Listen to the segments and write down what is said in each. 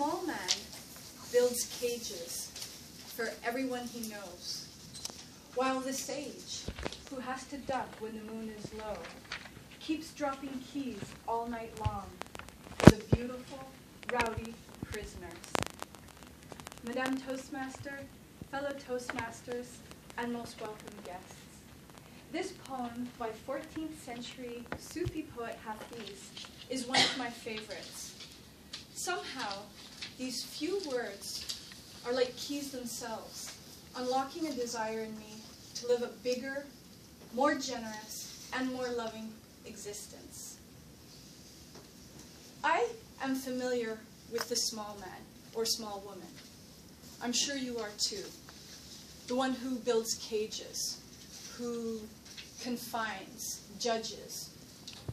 small man builds cages for everyone he knows, while the sage, who has to duck when the moon is low, keeps dropping keys all night long for the beautiful, rowdy prisoners. Madame Toastmaster, fellow Toastmasters, and most welcome guests. This poem by 14th century Sufi poet Hafiz is one of my favorites. Somehow, these few words are like keys themselves, unlocking a desire in me to live a bigger, more generous, and more loving existence. I am familiar with the small man or small woman. I'm sure you are too. The one who builds cages, who confines, judges,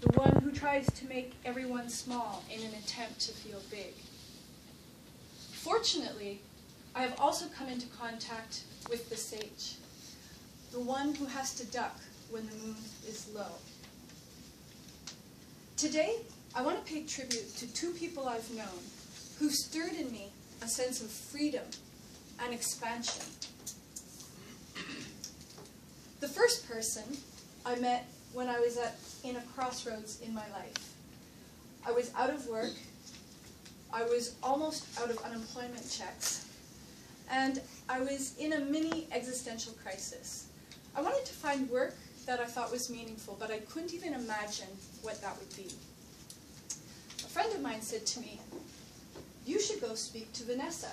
the one who tries to make everyone small in an attempt to feel big. Fortunately, I have also come into contact with the sage, the one who has to duck when the moon is low. Today, I want to pay tribute to two people I've known who stirred in me a sense of freedom and expansion. The first person I met when I was in a crossroads in my life. I was out of work, I was almost out of unemployment checks, and I was in a mini existential crisis. I wanted to find work that I thought was meaningful, but I couldn't even imagine what that would be. A friend of mine said to me, "You should go speak to Vanessa."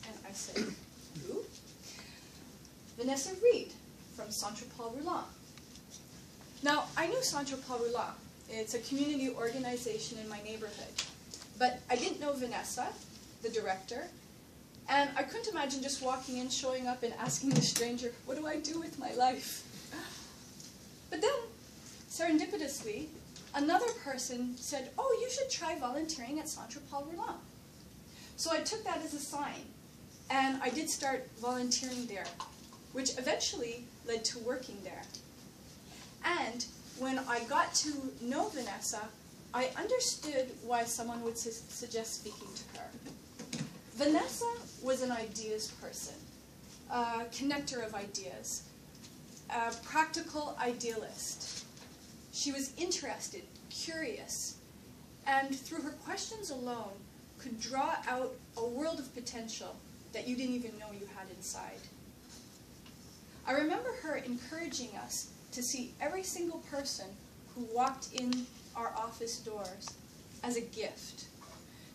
And I said, "Who?" "Vanessa Reed from Centre Paul Roulant." Now, I knew Centre Paul Roulant. It's a community organization in my neighborhood. But I didn't know Vanessa, the director, and I couldn't imagine just walking in, showing up, and asking the stranger, "What do I do with my life?" But then, serendipitously, another person said, "Oh, you should try volunteering at Centre Paul Roulant." So I took that as a sign, and I did start volunteering there, which eventually led to working there. And when I got to know Vanessa, I understood why someone would suggest speaking to her. Vanessa was an ideas person, a connector of ideas, a practical idealist. She was interested, curious, and through her questions alone could draw out a world of potential that you didn't even know you had inside. I remember her encouraging us to see every single person who walked in our office doors as a gift,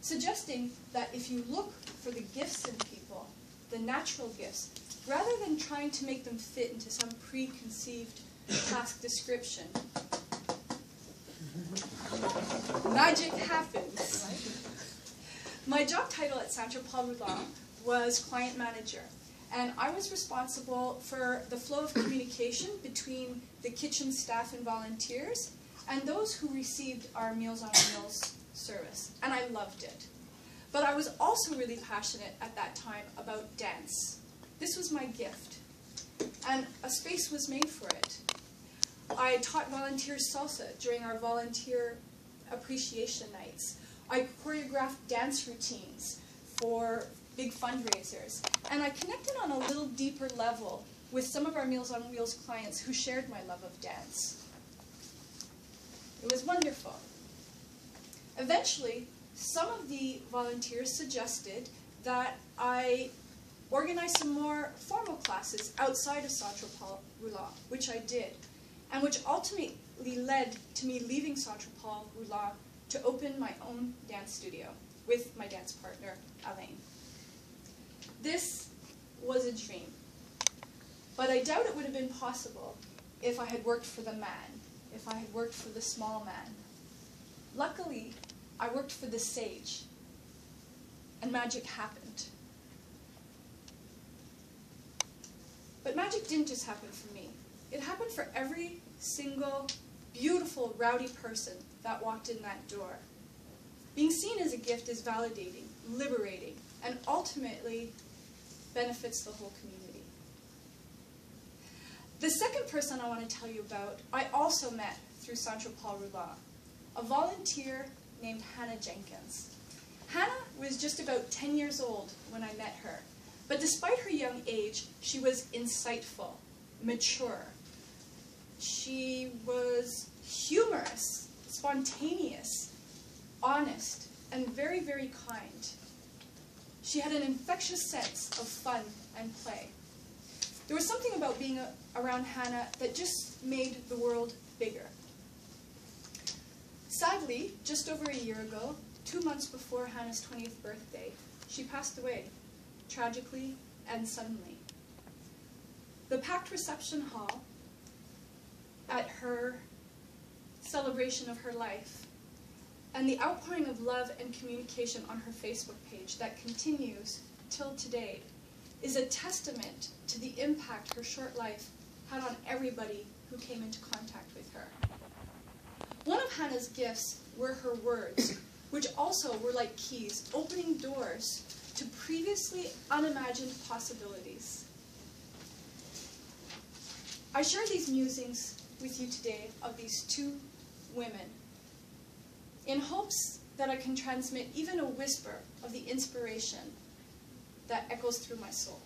suggesting that if you look for the gifts in people, the natural gifts, rather than trying to make them fit into some preconceived task description, magic happens. My job title at Centre Paul Roulant was client manager. And I was responsible for the flow of communication between the kitchen staff and volunteers and those who received our Meals on Wheels service. And I loved it. But I was also really passionate at that time about dance. This was my gift. And a space was made for it. I taught volunteers salsa during our volunteer appreciation nights. I choreographed dance routines for big fundraisers. And I connected on a little deeper level with some of our Meals on Wheels clients who shared my love of dance. It was wonderful. Eventually, some of the volunteers suggested that I organize some more formal classes outside of Centre Paul Roulant, which I did, and which ultimately led to me leaving Centre Paul Roulant to open my own dance studio with my dance partner, Alain. This was a dream, but I doubt it would have been possible if I had worked for the man, if I had worked for the small man. Luckily, I worked for the sage, and magic happened. But magic didn't just happen for me. It happened for every single beautiful, rowdy person that walked in that door. Being seen as a gift is validating, liberating, and ultimately benefits the whole community. The second person I want to tell you about, I also met through Centre Paul Roulant, a volunteer named Hannah Jenkins. Hannah was just about 10 years old when I met her, but despite her young age, she was insightful, mature. She was humorous, spontaneous, honest, and very, very kind. She had an infectious sense of fun and play. There was something about being around Hannah that just made the world bigger. Sadly, just over a year ago, 2 months before Hannah's 20th birthday, she passed away, tragically and suddenly. The packed reception hall at her celebration of her life, and the outpouring of love and communication on her Facebook page that continues till today, is a testament to the impact her short life had on everybody who came into contact with her. One of Hannah's gifts were her words, which also were like keys, opening doors to previously unimagined possibilities. I share these musings with you today of these two women in hopes that I can transmit even a whisper of the inspiration that echoes through my soul.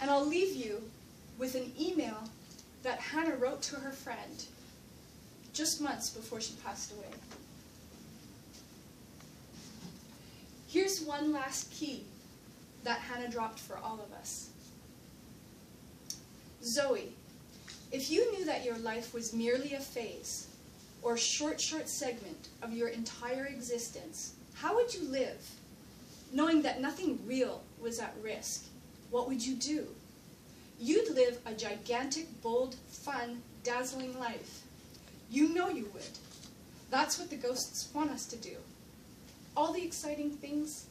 And I'll leave you with an email that Hannah wrote to her friend just months before she passed away. Here's one last key that Hannah dropped for all of us. Zoe, if you knew that your life was merely a phase or short segment of your entire existence, how would you live? Knowing that nothing real was at risk, what would you do? You'd live a gigantic, bold, fun, dazzling life. You know you would. That's what the ghosts want us to do. All the exciting things